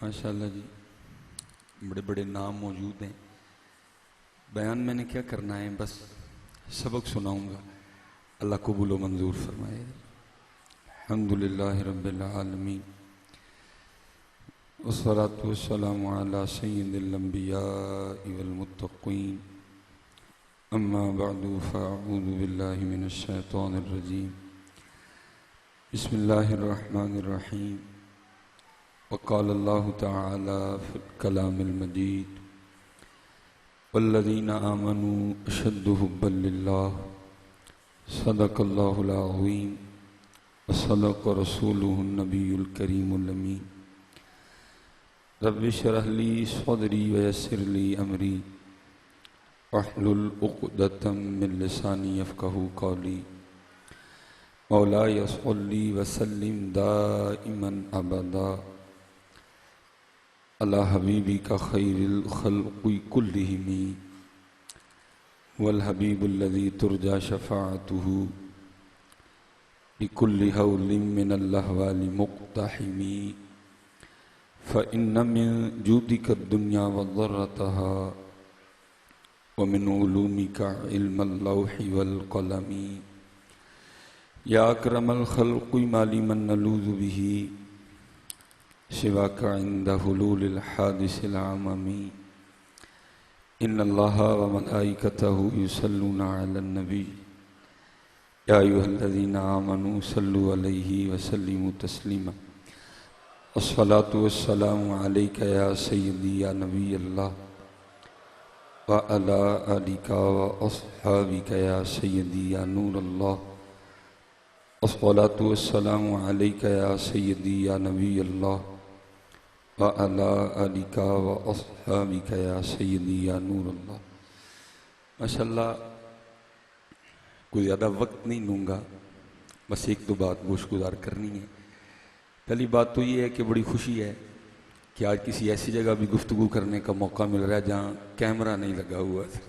माशाअल्लाह जी, बड़े बड़े नाम मौजूद हैं। बयान मैंने क्या करना है, बस सबक सुनाऊंगा। अल्लाह कबूल व मंजूर फरमाए। अल्हम्दुलिल्लाहि रब्बिल आलमीन वस्सलातु वस्सलामु अला सय्यिदिल अंबियाइ वल मुत्तक़ीन, अम्मा बअदु फ़अऊज़ु बिल्लाहि मिनश शैतानिर रजीम। बिस्मिल्लाहिर रहमानिर रहीम। वक़ाल अल्लाहु तआला फ़िल कलामिल मजीद, वल्लज़ीना आमनू अशद्दु हुब्बन लिल्लाह, सदक़ल्लाहुल अज़ीम व सदक़ रसूलुहुन नबियुल करीमुल अमीन। रब्बि इश्रह ली सदरी व यस्सिर ली अमरी वहलुल उक़दतम मिन लिसानी यफ़क़हू क़ौली। मौलाया सल्लि व सल्लिम दाइमन अबदा अला हबीबिका खैरिल खल्क़ि कुल्लिहिम वल हबीबुल्लज़ी तुरजा शफ़ाअतुहु बिकुल्लि हौलिन मिनल लहवालि मुक़्तहिमी। फ़इन्न मिन जूदिका दुन्या व ज़र्रतहा व मिन उलूमिका इल्मल लौहि वल क़लमी। या अक्रमल खल्क़ि मा लिमन नलूज़ु बिही सिवाका इंद हुलूलिल हादिसिल आममी। इन्नल्लाहा व मलाइकतहु युसल्लूना अलन नबी या अय्युहल्लज़ीना आमनू सल्लु अलैहि व सल्लिमू तस्लीमा। अस्सलातु वस्सलामु अलैका या सय्यदी या नबी अल्लाह व अला आलिका व अस्हाबिका या सय्यदी या नूर अल्लाह। अस्सलातु वस्सलामु अलैका या सय्यदी या नबी अल्लाह व अला आलिका व अस्हाबिका या सय्यदी या नूर अल्लाह। माशाअल्लाह, कोई ज़्यादा वक्त नहीं लूँगा, बस एक दो बात गोशगुजार करनी है। पहली बात तो ये है कि बड़ी खुशी है कि आज किसी ऐसी जगह भी गुफ्तगू करने का मौका मिल रहा है जहाँ कैमरा नहीं लगा हुआ था,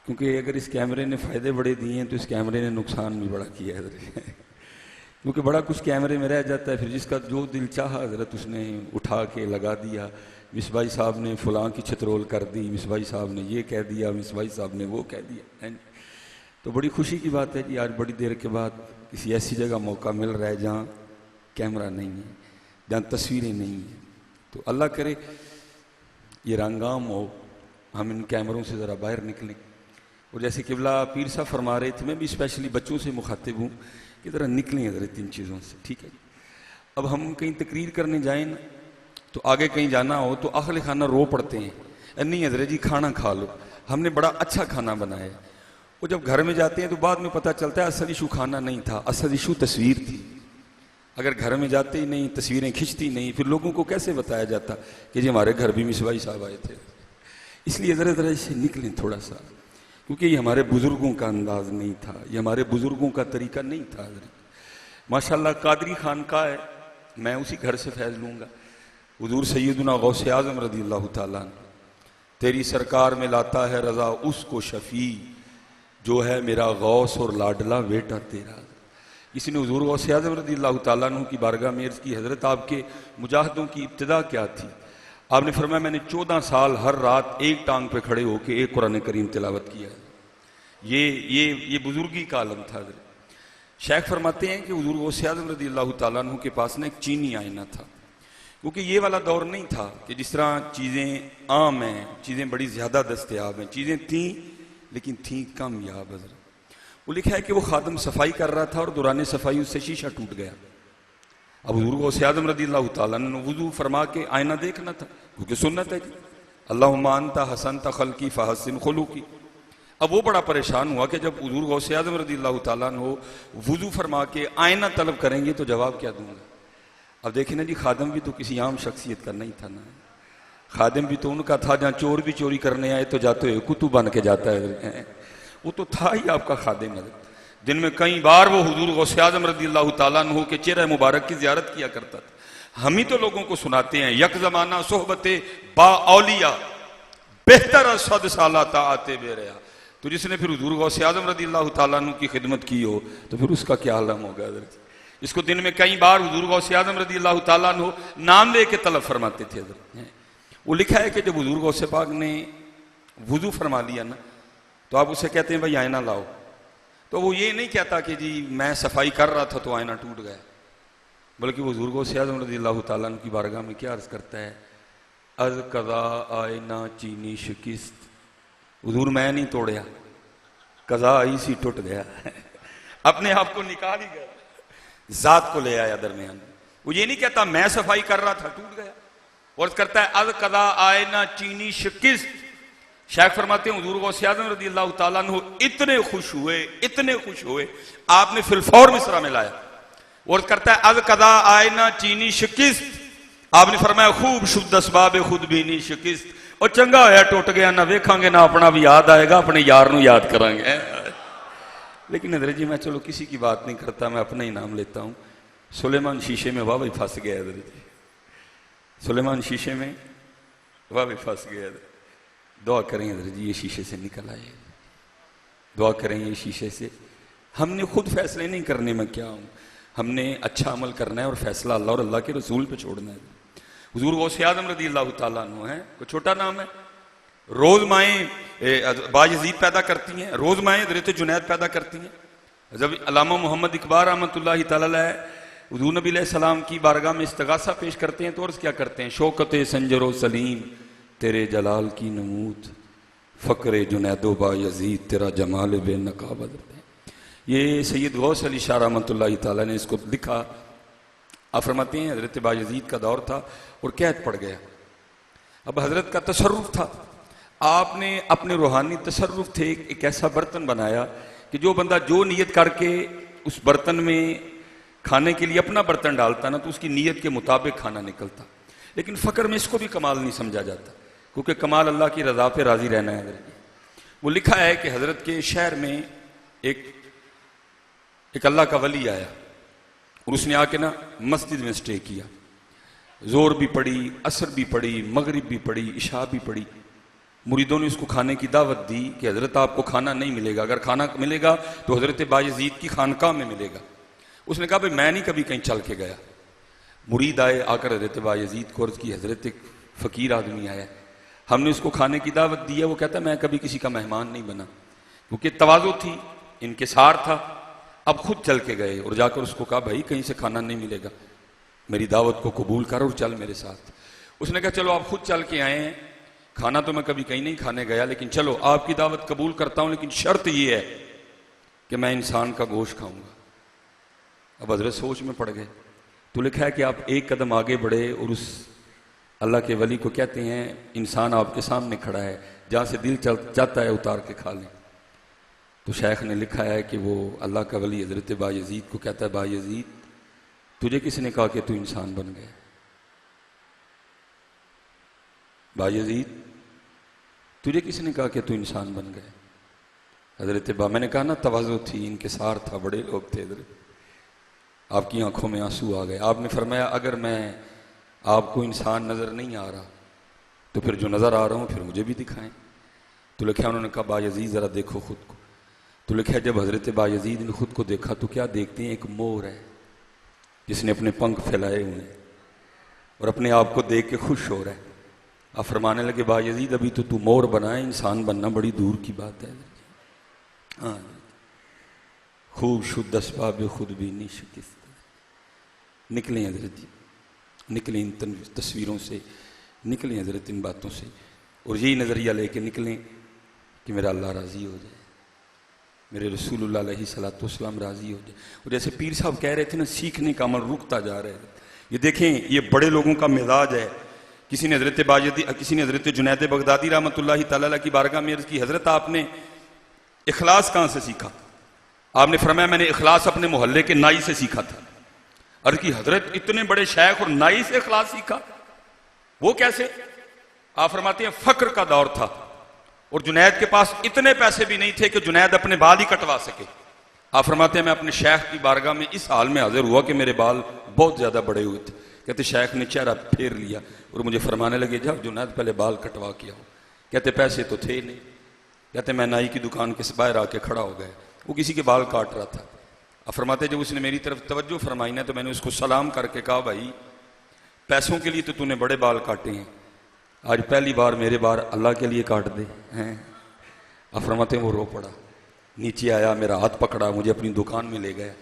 क्योंकि अगर इस कैमरे ने फ़ायदे बड़े दिए हैं तो इस कैमरे ने नुकसान भी बड़ा किया है। क्योंकि बड़ा कुछ कैमरे में रह जाता है, फिर जिसका जो दिल चाहा हज़रत उसने उठा के लगा दिया। मिसबाई साहब ने फ़लाँ की छतरोल कर दी, मिसबाई साहब ने ये कह दिया, मिसबाई साहब ने वो कह दिया। तो बड़ी खुशी की बात है कि आज बड़ी देर के बाद किसी ऐसी जगह मौका मिल रहा है जहाँ कैमरा नहीं है, जहाँ तस्वीरें नहीं हैं। तो अल्लाह करे ये रंगाम हो, हम इन कैमरों से ज़रा बाहर निकलें। और जैसे किबला पीर साहब फरमा रहे थे, मैं भी स्पेशली बच्चों से मुखातिब हूँ कि ज़रा निकलें ज़रा तीन चीज़ों से, ठीक है। अब हम कहीं तकरीर करने जाएँ ना, तो आगे कहीं जाना हो तो अहले खाना रो पड़ते हैं, नहीं हज़रत जी खाना खा लो, हमने बड़ा अच्छा खाना बनाया है। वो जब घर में जाते हैं तो बाद में पता चलता है असल इशू खाना नहीं था, असल इशू तस्वीर थी। अगर घर में जाते ही नहीं, तस्वीरें खिंचती नहीं, फिर लोगों को कैसे बताया जाता कि जी हमारे घर भी मिसबाई साहब आए थे। इसलिए ज़रा ज़रा इससे निकलें थोड़ा सा, क्योंकि ये हमारे बुज़ुर्गों का अंदाज़ नहीं था, ये हमारे बुज़ुर्गों का तरीका नहीं था। माशाअल्लाह कादरी खानका है, मैं उसी घर से फैज़ लूँगा। हुज़ूर सैयदना गौसे आज़म रज़ियल्लाहु ताला अन्हु, तेरी सरकार में लाता है रज़ा उसको शफ़ी जो है मेरा गौस और लाडला बेटा तेरा। किसी ने हुज़ूर गौसे आज़म रज़ियल्लाहु ताला अन्हु की बारगाह में अर्ज़ की, हज़रत आपके मुजाहिदों की इब्तिदा क्या थी? आपने फरमाया मैंने 14 साल हर रात एक टांग पे खड़े होकर एक कुरान करीम तिलावत किया है। ये बुजुर्गी का आलम था। शेख फरमाते हैं कि हुज़ूर गौसे आज़म रज़ियल्लाहु ताला अन्हु के पास ना एक चीनी आईना था, क्योंकि ये वाला दौर नहीं था कि जिस तरह चीज़ें आम हैं, चीज़ें बड़ी ज़्यादा दस्तयाब हैं। चीज़ें थीं लेकिन थीं कम याब। हज़रत वो लिखा है कि वो खादम सफाई कर रहा था और दौरान सफाई उससे शीशा टूट गया। अब हुज़ूर गौसे आज़म रज़ियल्लाहु ताला अन्हु वुज़ू फरमा के आईना देखना था, क्योंकि सुन्नत है कि अल्लाहुम्मा अंता हसनता खल्क़ी फ़हस्सिन खुलूक़ी। अब वो बड़ा परेशान हुआ कि जब हुज़ूर गौसे आज़म रज़ियल्लाहु ताला अन्हु वुज़ू फरमा के आईना तलब करेंगे तो जवाब क्या दूंगा। अब देखें ना जी, खादम भी तो किसी आम शख्सियत का नहीं था ना, खादिम भी तो उनका था जहाँ चोर भी चोरी करने आए तो जाते हुए कुतुब बन के जाता है। वो तो था ही आपका खादिम। दिन में कई बार वो हुजूर गौसे आजम रज़ी अल्लाह ताला अन्हु के चेहरे मुबारक की ज़ियारत किया करता था। हम ही तो लोगों को सुनाते हैं यक जमाना सोहबते बा औलिया बेहतर सद साला ताते बेरया। तो जिसने फिर हुजूर गौसे आजम रज़ी अल्लाह ताला अन्हु की खिदमत की हो तो फिर उसका क्या आलम होगा। इसको दिन में कई बार हुजूर गौसे आजम रज़ी अल्लाह ताला अन्हु नाम लेके तलब फरमाते थे। वो लिखा है कि जब हुजूर गौसे पाक ने वुजू फरमा लिया ना तो आप उसे कहते हैं भाई आईना लाओ, तो वो ये नहीं कहता कि जी मैं सफाई कर रहा था तो आईना टूट गया, बल्कि वो हुजूर गौसे आज़म रज़ियल्लाहु ताला अन्हु की बारगाह में क्या अर्ज करता है, अज कज़ा आईना चीनी शिकिस्त, हुजूर मैं नहीं तोड़या, कज़ा आई सी टूट गया अपने आप को निकाल ही गया, जात को ले आया दरमियान। वो ये नहीं कहता मैं सफाई कर रहा था टूट गया। और करता है अज कज़ा आईना चीनी शिकिस्त। शेख फरमाते हैं हुजूर गौसे आज़म रज़ियल्लाहु ताला अन्हु इतने खुश हुए आपने फिलफौर मिसरा में लाया। और करता है अज कदा आए ना चीनी शिकिस्त, आपने फरमाया खूब शुद्ध असबाब खुद भी नहीं शिकिस्त, और चंगा होया टुट गया ना वेखांगे ना अपना भी याद आएगा अपने यार नू याद करांगे। लेकिन हज़रत जी मैं चलो किसी की बात नहीं करता, मैं अपना ही नाम लेता हूं। सुलेमान शीशे में वाह फंस गया हज़रत जी, सुलेमान शीशे में वाह फंस गया। दुआ करें हज़रत जी ये शीशे से निकल आए, दुआ करें ये शीशे से। हमने खुद फैसले नहीं करने में क्या हूं, हमने अच्छा अमल करना है और फैसला अल्लाह और अल्लाह के रसूल पे छोड़ना है। हुजूर गौसे आज़म रज़ियल्लाहु ताला अन्हु है, कोई छोटा नाम है। रोज माएँ बायज़ीद पैदा करती हैं, रोज माएँ हज़रत जुनैद पैदा करती हैं। जब अल्लामा मोहम्मद इकबाल रहमतुल्लाहि तआला अलैह हुजूर नबी अलैहिस्सलाम की बारगाह में इस्तिगासा पेश करते हैं तो अर्ज़ क्या करते हैं, शौकत संजरो सलीम तेरे जलाल की नमूद, फ़क्र जुनैदो बायज़ीद तेरा जमाल बेनकाब। ये सैयद गौस अली शाह रहमतुल्लाहि तआला ने इसको लिखा। आप फरमाते हैं हज़रत बायज़ीद का दौर था और कैद पड़ गया। अब हज़रत का तसर्रुफ था, आपने अपने रूहानी तसर्रुफ थे एक ऐसा बर्तन बनाया कि जो बंदा जो नियत करके उस बर्तन में खाने के लिए अपना बर्तन डालता ना तो उसकी नीयत के मुताबिक खाना निकलता। लेकिन फ़क्र में इसको भी कमाल नहीं समझा जाता, क्योंकि कमाल अल्लाह की रज़ा पे राज़ी रहना है। वो लिखा है कि हज़रत के शहर में एक अल्लाह का वली आया और उसने आके ना मस्जिद में स्टे किया। जोर भी पड़ी, असर भी पड़ी, मगरिब भी पड़ी, इशा भी पड़ी। मुरीदों ने उसको खाने की दावत दी कि हज़रत आपको खाना नहीं मिलेगा, अगर खाना मिलेगा तो हज़रत बायज़ीद की खानकाह में मिलेगा। उसने कहा भाई मैं नहीं कभी कहीं चल के गया। मुरीद आए, आकर हज़रत बायज़ीद को अर्ज़ की हज़रत एक फ़कीर आदमी आया, हमने उसको खाने की दावत दी है, वो कहता मैं कभी किसी का मेहमान नहीं बना, क्योंकि तवाज़ो थी, इनकिसार था। अब खुद चल के गए और जाकर उसको कहा भाई कहीं से खाना नहीं मिलेगा, मेरी दावत को कबूल कर और चल मेरे साथ। उसने कहा चलो आप खुद चल के आए हैं, खाना तो मैं कभी कहीं नहीं खाने गया, लेकिन चलो आपकी दावत कबूल करता हूं, लेकिन शर्त यह है कि मैं इंसान का गोश्त खाऊंगा। अब हज़रत सोच में पड़ गए। तो लिखा है कि आप एक कदम आगे बढ़े और उस अल्लाह के वली को कहते हैं इंसान आपके सामने खड़ा है, जहां से दिल चाहता है उतार के खा लें। तो शेख ने लिखा है कि वो अल्लाह का वली हज़रत बायज़ीद को कहता है बायज़ीद तुझे किसने कहा कि तू इंसान बन गया? बायज़ीद तुझे किसने कहा कि तू इंसान बन गया? हज़रत मैंने कहा ना तवाज़ो थी, इनकिसार था, बड़े लोग थे। आपकी आंखों में आंसू आ गए। आपने फरमाया अगर मैं आपको इंसान नज़र नहीं आ रहा तो फिर जो नज़र आ रहा हूँ फिर मुझे भी दिखाएं। तो लिखा उन्होंने कहा बायज़ीद ज़रा देखो खुद को। तो लिखा जब हज़रत बायज़ीद ने खुद को देखा तो क्या देखते हैं, एक मोर है जिसने अपने पंख फैलाए हुए हैं और अपने आप को देख के खुश हो रहा है। आप फरमाने लगे बायज़ीद अभी तो तू मोर बनाए, इंसान बनना बड़ी दूर की बात है। हाँ खूब शुद्ध असबाब खुद भी नहीं शिकिस्त। निकले हज़रत जी, निकले इन तस्वीरों से, निकले हज़रत इन बातों से, और यही नज़रिया लेके निकलें कि मेरा अल्लाह राज़ी हो जाए, मेरे रसूलुल्लाह अलैहिस्सलातु वस्सलाम राज़ी हो जाए। और जैसे पीर साहब कह रहे थे ना, सीखने का अमल रुकता जा रहा है। ये देखें ये बड़े लोगों का मिजाज है। किसी ने हज़रत बायज़ीद, किसी ने हज़रत जुनैद बगदादी रहमतुल्लाहि तआला अलैह की बारगाह में अर्ज़ की हज़रत आपने इखलास कहाँ से सीखा? आपने फरमाया मैंने इखलास अपने मोहल्ले के नाई से सीखा था। अर्ज़ की हज़रत इतने बड़े शेख और नाई से इखलास सीखा, वो कैसे? आप फरमाते हैं फ़क्र का दौर था और जुनैद के पास इतने पैसे भी नहीं थे कि जुनैद अपने बाल ही कटवा सके। आप फरमाते हैं मैं अपने शेख की बारगाह में इस हाल में हाजिर हुआ कि मेरे बाल बहुत ज्यादा बड़े हुए थे। कहते शेख ने चेहरा फेर लिया और मुझे फरमाने लगे जब जुनैद पहले बाल कटवा के आओ। कहते पैसे तो थे नहीं। कहते मैं नाई की दुकान के बाहर आके खड़ा हो गया, वो किसी के बाल काट रहा था। अब फरमाते जब उसने मेरी तरफ तवज्जो फरमाई ना तो मैंने उसको सलाम करके कहा भाई पैसों के लिए तो तूने बड़े बाल काटे हैं, आज पहली बार मेरे बाल अल्लाह के लिए काट दे हैं। अब फरमाते वो रो पड़ा, नीचे आया, मेरा हाथ पकड़ा, मुझे अपनी दुकान में ले गया।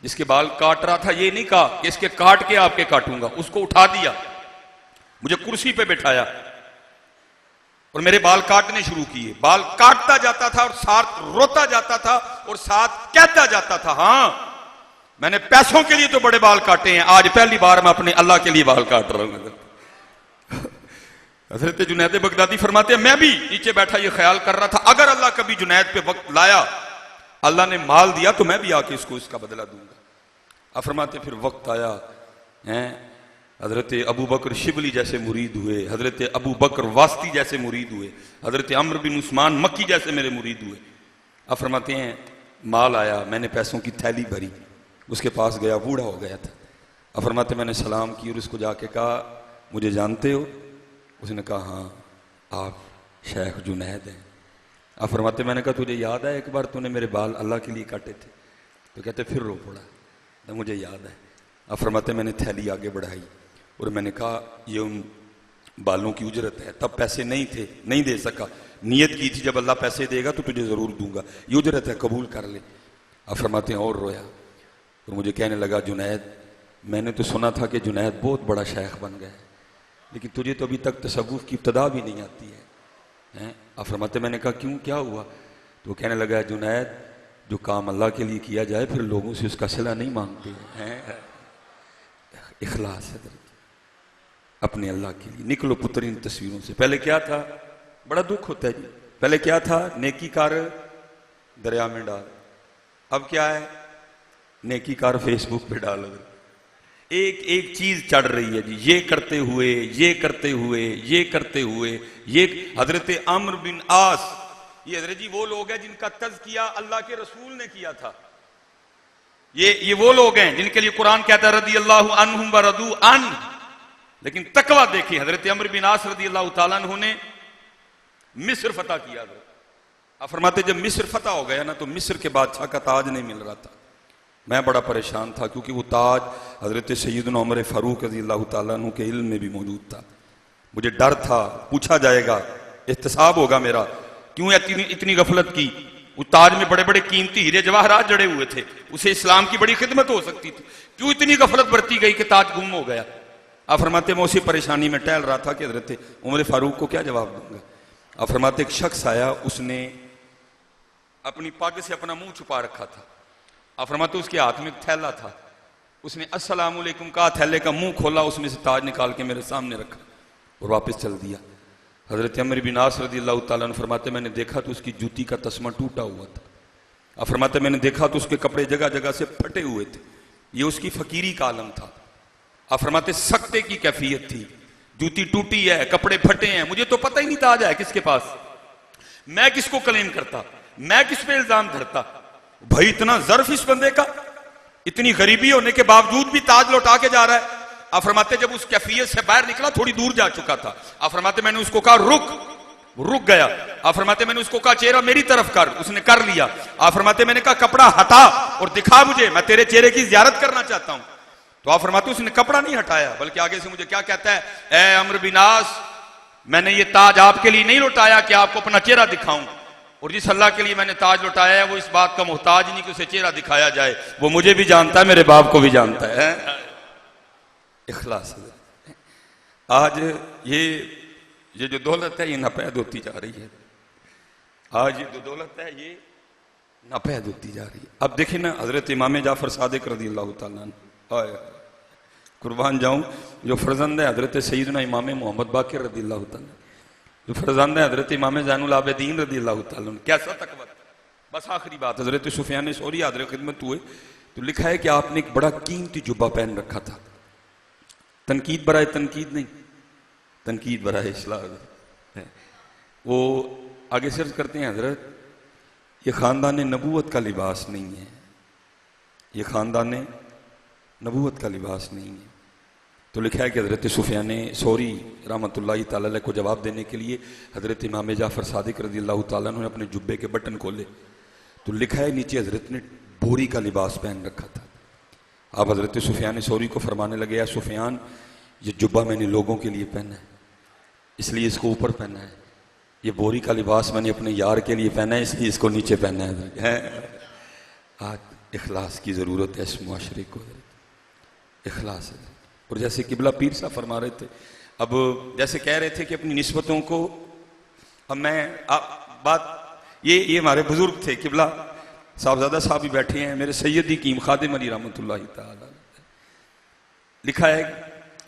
जिसके बाल काट रहा था ये नहीं कहा कि इसके काट के आपके काटूंगा, उसको उठा दिया, मुझे कुर्सी पे बैठाया और मेरे बाल काटने शुरू किए। बाल काटता जाता था और साथ रोता जाता था और साथ कहता जाता था हाँ मैंने पैसों के लिए तो बड़े बाल काटे हैं, आज पहली बार मैं अपने अल्लाह के लिए बाल काट रहा हूं। हजरत जुनैद बगदादी फरमाते हैं मैं भी नीचे बैठा ये ख्याल कर रहा था अगर अल्लाह कभी जुनैद पे वक्त लाया, अल्लाह ने माल दिया तो मैं भी आके इसको इसका बदला दूंगा। अब फरमाते फिर वक्त आया हैं, हजरत अबू बकर शिबली जैसे मुरीद हुए, हजरत अबू बकर वास्ती जैसे मुरीद हुए, हजरत अम्र बिन उस्मान मक्की जैसे मेरे मुरीद हुए। अब फरमाते हैं माल आया, मैंने पैसों की थैली भरी, उसके पास गया, बूढ़ा हो गया था। अब फरमाते मैंने सलाम की और उसको जाके कहा मुझे जानते हो? उसने कहा हाँ आप शेख जुनैद हैं। अब फरमाते मैंने कहा तुझे याद है एक बार तूने मेरे बाल अल्लाह के लिए काटे थे? तो कहते फिर रो पड़ा, तो मुझे याद है। अब फरमाते मैंने थैली आगे बढ़ाई और मैंने कहा ये उन बालों की उजरत है, तब पैसे नहीं थे, नहीं दे सका, नियत की थी जब अल्लाह पैसे देगा तो तुझे जरूर दूंगा, ये उजरत है कबूल कर ले। अब फरमाते हैं और रोया और मुझे कहने लगा जुनैद मैंने तो सुना था कि जुनैद बहुत बड़ा शेख बन गया है, लेकिन तुझे तो अभी तक तसव्वुफ की इब्तदा भी नहीं आती है। अब फरमाते मैंने कहा क्यों क्या हुआ? तो वो कहने लगा जुनैद जो काम अल्लाह के लिए किया जाए फिर लोगों से उसका सिला नहीं मांगते हैं। इखलास है अपने अल्लाह के लिए। निकलो पुत्र इन तस्वीरों से। पहले क्या था? बड़ा दुख होता है जी। पहले क्या था? नेकी कार दरिया में डाल, अब क्या है? नेकी कार फेसबुक पे डाल। एक एक चीज चढ़ रही है जी, ये करते हुए ये करते हुए ये करते हुए ये। हजरत अम्र बिन आस ये हजरत जी वो लोग हैं जिनका तज़किया अल्लाह के रसूल ने किया था। ये वो लोग हैं जिनके लिए कुरान कहता है रदी अल्लाहु अन्हुम व रदू अन। लेकिन तकवा देखिए, हजरत अम्र बिन आस रदी अल्लाह तआला अन्हु ने मिस्र फतह किया। अब फरमाते जब मिस्र फतह हो गया ना तो मिस्र के बादशाह का ताज नहीं मिल रहा था। मैं बड़ा परेशान था क्योंकि वो ताज हजरत सैयदना उमर फारूक रज़ी अल्लाह तआला अन्हु के इल्म में भी मौजूद था। मुझे डर था पूछा जाएगा, एहतसाब होगा मेरा, क्यों इतनी गफलत की? वो ताज में बड़े बड़े कीमती हीरे जवाहरात जड़े हुए थे, उसे इस्लाम की बड़ी खिदमत हो सकती थी, क्यों इतनी गफलत बरती गई कि ताज गुम हो गया? आप फरमाते मैं उसी परेशानी में टहल रहा था कि हजरत उमर फारूक को क्या जवाब दूंगा। आप फरमाते एक शख्स आया, उसने अपनी पग से अपना मुंह छुपा रखा था। आप फरमाते उसके हाथ में थैला था, उसने अस्सलाम वालेकुम कहा, थैले का मुंह खोला, उसमें से ताज निकाल के मेरे सामने रखा और वापस चल दिया। हजरत अम्र बिन आस रज़ी अल्लाह तआला अन्हु फरमाते मैंने देखा तो उसकी जूती का तस्मा टूटा हुआ था। अब फरमाते मैंने देखा तो उसके कपड़े जगह जगह से फटे हुए थे, ये उसकी फकीरी का आलम था। अब फरमाते सख्ते की कैफियत थी, जूती टूटी है, कपड़े फटे हैं, मुझे तो पता ही नहीं ताज है किसके पास, मैं किसको क्लेम करता, मैं किस पे इल्जाम धरता? भाई इतना ज़र्फ इस बंदे का, इतनी गरीबी होने के बावजूद भी ताज लौटा के जा रहा है। आप फरमाते जब उस कैफियत से बाहर निकला थोड़ी दूर जा चुका था। आप फरमाते मैंने उसको कहा रुक, वो रुक गया। आप फरमाते मैंने उसको कहा चेहरा मेरी तरफ कर, उसने कर लिया। आप फरमाते मैंने कहा कपड़ा हटा और दिखा मुझे, मैं तेरे चेहरे की ज़ियारत करना चाहता हूं। तो आप फरमाते उसने कपड़ा नहीं हटाया, बल्कि आगे से मुझे क्या कहता है, ए अम्र बिन आस मैंने ये ताज आपके लिए नहीं लौटाया कि आपको अपना चेहरा दिखाऊं, और जिस अल्लाह के लिए मैंने ताज लौटाया है वो इस बात का मोहताज नहीं कि उसे चेहरा दिखाया जाए, वो मुझे भी जानता है, मेरे बाप को भी जानता है। इखलास। आज ये जो दौलत है ये नापैद होती जा रही है। आज ये जो दौलत है ये नापैद होती जा रही है। अब देखिए ना हजरत इमाम जाफर सादिक रज़ी अल्लाह तआला अन्हु, कुर्बान जाऊं, जो फर्जंद है हजरत सैयदना इमाम मोहम्मद बाकिर रज़ी अल्लाह तआला, जो फर्जंद है हजरत इमाम ज़ैनुल आबिदीन रज़ी अल्लाह तआला अन्हु, कैसा तकवा। बस आखिरी बात, हजरत सुफियान सौरी हाज़िर खिदमत हुए तो लिखा है कि आपने एक बड़ा कीमती जुब्बा पहन रखा था। तनकीद बराए तनकीद नहीं, तनकीद बराए इस्लाह है। वो आगे सर्च करते हैं हजरत ये खानदान नबूवत का लिबास नहीं है, ये ख़ानदान नबूवत का लिबास नहीं है। तो लिखा है कि हज़रत सुफियान सौरी रहमतुल्लाहि तआला अलैह को जवाब देने के लिए हज़रत इमाम जाफ़र सादिक रज़ियल्लाहु तआला अन्हु ने अपने जुब्बे के बटन खोले तो लिखा है नीचे हज़रत ने बोरी का लिबास पहन रखा था। आप हज़रत सुफियान सौरी को फरमाने लगे, या सुफियान, ये जुब्बा मैंने लोगों के लिए पहना है इसलिए इसको ऊपर पहना है, ये बोरी का लिबास मैंने अपने यार के लिए पहना है इसलिए इसको नीचे पहना है। आज इखलास की ज़रूरत है इस मुआशरे को, इखलास है। और जैसे किबला पीर साहब फरमा रहे थे, अब जैसे कह रहे थे कि अपनी निस्बतों को, अब मैं बात ये हमारे बुजुर्ग थे, किबला साहबजादा साहब भी बैठे हैं, मेरे सैयदी कीम खादिम अली रहमतुल्लाहि तआला, लिखा है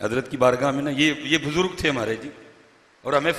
हजरत की बारगाह में ना, ये बुजुर्ग थे हमारे जी, और हमें